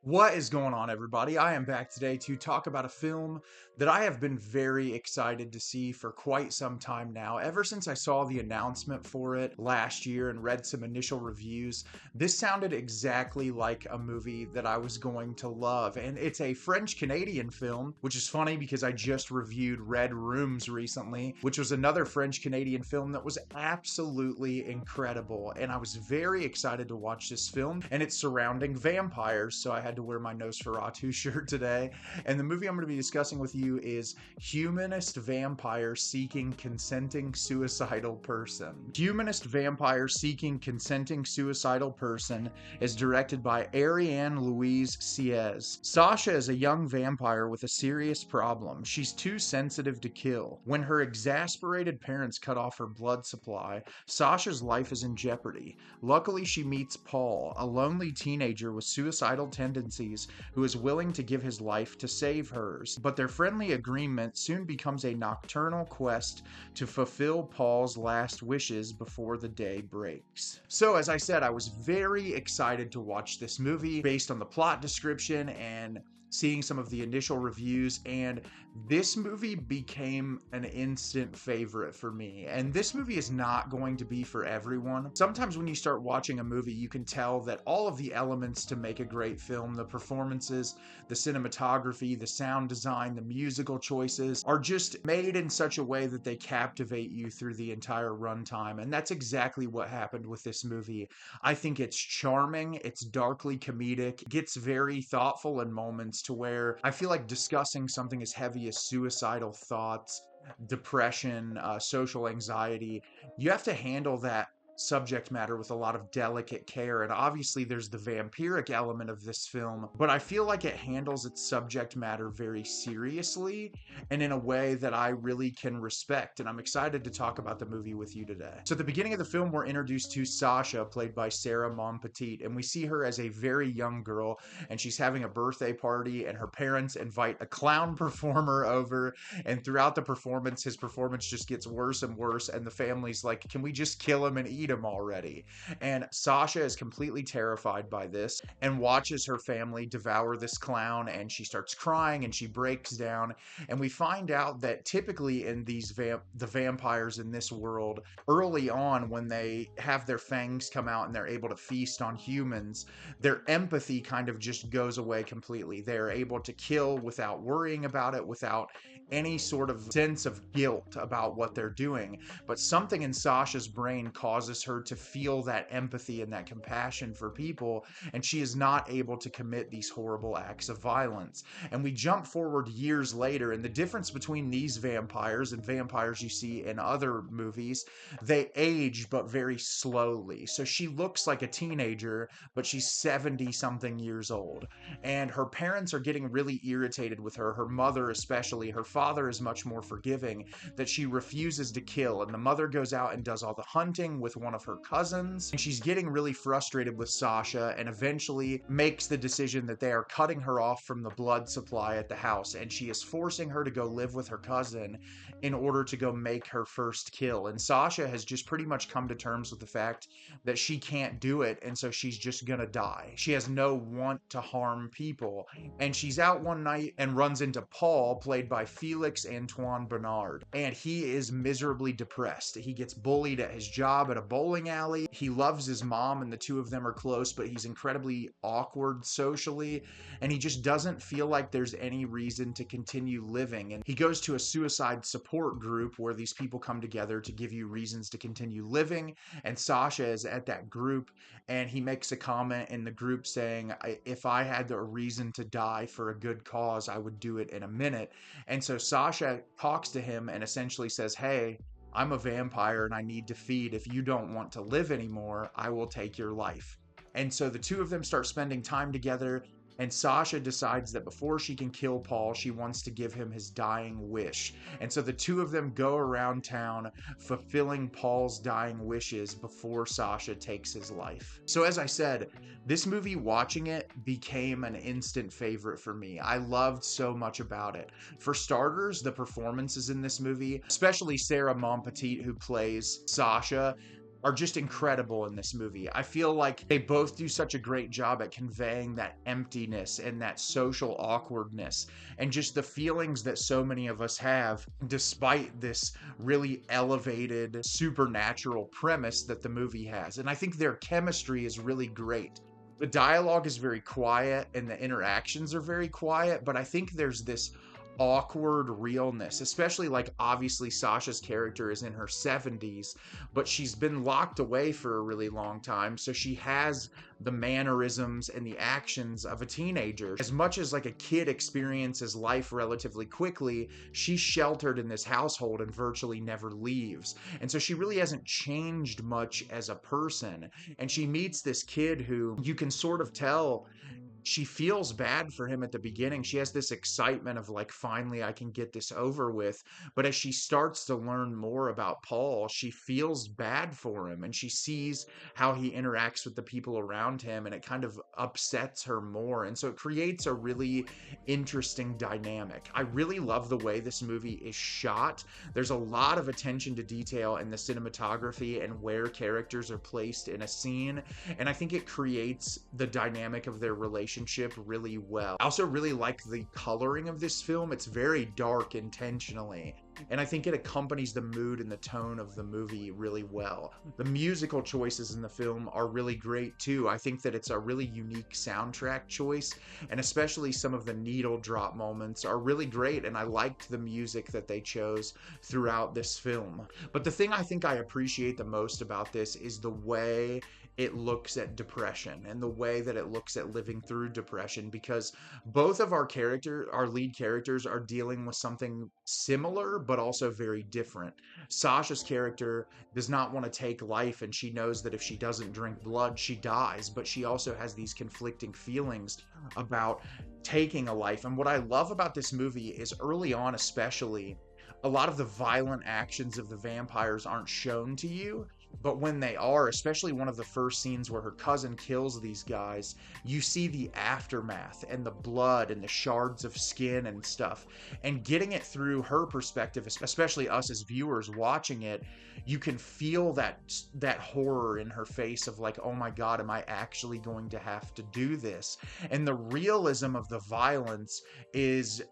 What is going on, everybody? I am back today to talk about a film that I have been very excited to see for quite some time now. Ever since I saw the announcement for it last year and read some initial reviews, this sounded exactly like a movie that I was going to love. And it's a French-Canadian film, which is funny because I just reviewed Red Rooms recently, which was another French-Canadian film that was absolutely incredible. And I was very excited to watch this film, and it's surrounding vampires, so I had to wear my Nosferatu shirt today. And the movie I'm going to be discussing with you is Humanist Vampire Seeking Consenting Suicidal Person. Humanist Vampire Seeking Consenting Suicidal Person is directed by Ariane Louis-Seize. Sasha is a young vampire with a serious problem. She's too sensitive to kill. When her exasperated parents cut off her blood supply, Sasha's life is in jeopardy. Luckily, she meets Paul, a lonely teenager with suicidal tendencies who is willing to give his life to save hers. But their friendly agreement soon becomes a nocturnal quest to fulfill Paul's last wishes before the day breaks. So, as I said, I was very excited to watch this movie based on the plot description and seeing some of the initial reviews, and this movie became an instant favorite for me. And this movie is not going to be for everyone. Sometimes when you start watching a movie, you can tell that all of the elements to make a great film, the performances, the cinematography, the sound design, the musical choices, are just made in such a way that they captivate you through the entire runtime. And that's exactly what happened with this movie. I think it's charming, it's darkly comedic, gets very thoughtful in moments to where I feel like discussing something as heavy as suicidal thoughts, depression, social anxiety, you have to handle that subject matter with a lot of delicate care. And obviously there's the vampiric element of this film, but I feel like it handles its subject matter very seriously and in a way that I really can respect. And I'm excited to talk about the movie with you today. So at the beginning of the film, we're introduced to Sasha, played by Sara Montpetit, and we see her as a very young girl, and she's having a birthday party, and her parents invite a clown performer over, and throughout the performance, his performance just gets worse and worse, and the family's like, can we just kill him and eat him already? And Sasha is completely terrified by this and watches her family devour this clown, and she starts crying and she breaks down. And we find out that typically in these the vampires in this world, early on when they have their fangs come out and they're able to feast on humans, their empathy kind of just goes away completely. They're able to kill without worrying about it, without any sort of sense of guilt about what they're doing. But something in Sasha's brain causes her to feel that empathy and that compassion for people, and she is not able to commit these horrible acts of violence. And we jump forward years later, and the difference between these vampires and vampires you see in other movies, they age but very slowly. So she looks like a teenager, but she's 70 something years old. And her parents are getting really irritated with her mother especially. Her father is much more forgiving, that she refuses to kill. And the mother goes out and does all the hunting with one of her cousins. And she's getting really frustrated with Sasha and eventually makes the decision that they are cutting her off from the blood supply at the house. And she is forcing her to go live with her cousin in order to go make her first kill. And Sasha has just pretty much come to terms with the fact that she can't do it, and so she's just gonna die. She has no want to harm people. And she's out one night and runs into Paul, played by Félix-Antoine Bénard. And he is miserably depressed. He gets bullied at his job at a bowling alley. He loves his mom and the two of them are close, but he's incredibly awkward socially. And he just doesn't feel like there's any reason to continue living. And he goes to a suicide support group where these people come together to give you reasons to continue living. And Sasha is at that group, and he makes a comment in the group saying, if I had a reason to die for a good cause, I would do it in a minute. And so Sasha talks to him and essentially says, hey, I'm a vampire and I need to feed. If you don't want to live anymore, I will take your life. And so the two of them start spending time together. And Sasha decides that before she can kill Paul, she wants to give him his dying wish. And so the two of them go around town fulfilling Paul's dying wishes before Sasha takes his life. So as I said, this movie, watching it, became an instant favorite for me. I loved so much about it. For starters, the performances in this movie, especially Sara Montpetit, who plays Sasha, are just incredible in this movie. I feel like they both do such a great job at conveying that emptiness and that social awkwardness and just the feelings that so many of us have despite this really elevated supernatural premise that the movie has. And I think their chemistry is really great. The dialogue is very quiet and the interactions are very quiet, but I think there's this awkward realness, especially like obviously Sasha's character is in her 70s, but she's been locked away for a really long time, so she has the mannerisms and the actions of a teenager. As much as like a kid experiences life relatively quickly, she's sheltered in this household and virtually never leaves, and so she really hasn't changed much as a person. And she meets this kid who you can sort of tell she feels bad for him at the beginning. She has this excitement of like, finally, I can get this over with. But as she starts to learn more about Paul, she feels bad for him and she sees how he interacts with the people around him and it kind of upsets her more. And so it creates a really interesting dynamic. I really love the way this movie is shot. There's a lot of attention to detail in the cinematography and where characters are placed in a scene. And I think it creates the dynamic of their relationship really well. I also really like the coloring of this film. It's very dark intentionally, and I think it accompanies the mood and the tone of the movie really well. The musical choices in the film are really great too. I think that it's a really unique soundtrack choice, and especially some of the needle drop moments are really great, and I liked the music that they chose throughout this film. But the thing I think I appreciate the most about this is the way it looks at depression and the way that it looks at living through depression, because both of our lead characters are dealing with something similar but also very different. Sasha's character does not want to take life, and she knows that if she doesn't drink blood she dies, but she also has these conflicting feelings about taking a life. And what I love about this movie is early on especially, a lot of the violent actions of the vampires aren't shown to you, but when they are, especially one of the first scenes where her cousin kills these guys, you see the aftermath and the blood and the shards of skin and stuff. And getting it through her perspective, especially us as viewers watching it, you can feel that horror in her face of like, oh my God, am I actually going to have to do this? And the realism of the violence is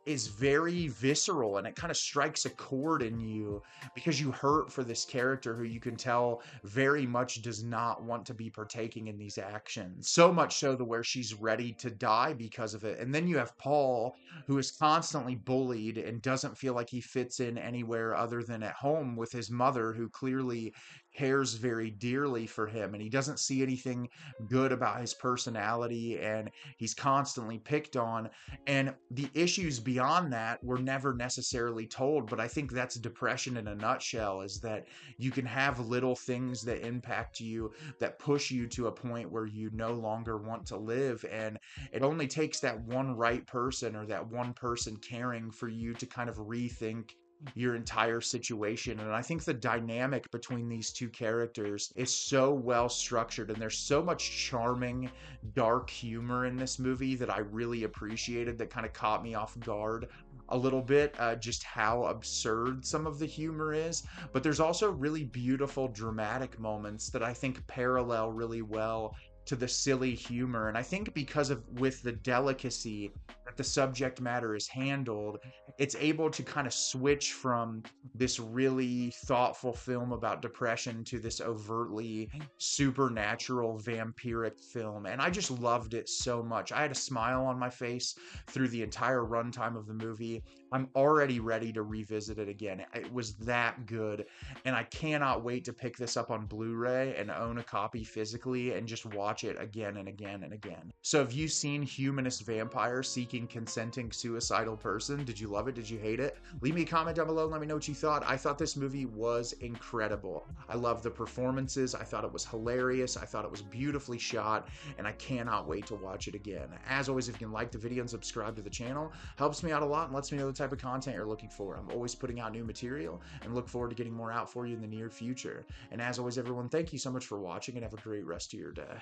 very visceral, and it kind of strikes a chord in you because you hurt for this character who you can tell very much does not want to be partaking in these actions. So much so to where she's ready to die because of it. And then you have Paul, who is constantly bullied and doesn't feel like he fits in anywhere other than at home with his mother, who clearly cares very dearly for him, and he doesn't see anything good about his personality, and he's constantly picked on. And the issues beyond that were never necessarily told, but I think that's depression in a nutshell, is that you can have little things that impact you, that push you to a point where you no longer want to live, and it only takes that one right person or that one person caring for you to kind of rethink your entire situation. And I think the dynamic between these two characters is so well structured, and there's so much charming dark humor in this movie that I really appreciated, that kind of caught me off guard a little bit, just how absurd some of the humor is. But there's also really beautiful dramatic moments that I think parallel really well to the silly humor. And I think because of with the delicacy that the subject matter is handled, it's able to kind of switch from this really thoughtful film about depression to this overtly supernatural vampiric film. And I just loved it so much. I had a smile on my face through the entire runtime of the movie. I'm already ready to revisit it again. It was that good, and I cannot wait to pick this up on Blu-ray and own a copy physically and just watch it again and again and again. So have you seen Humanist Vampire Seeking Consenting Suicidal Person? Did you love it? Did you hate it? Leave me a comment down below and let me know what you thought. I thought this movie was incredible. I love the performances. I thought it was hilarious. I thought it was beautifully shot, and I cannot wait to watch it again. As always, if you can like the video and subscribe to the channel, helps me out a lot and lets me know the type of content you're looking for. I'm always putting out new material and look forward to getting more out for you in the near future. And as always, everyone, thank you so much for watching, and have a great rest of your day.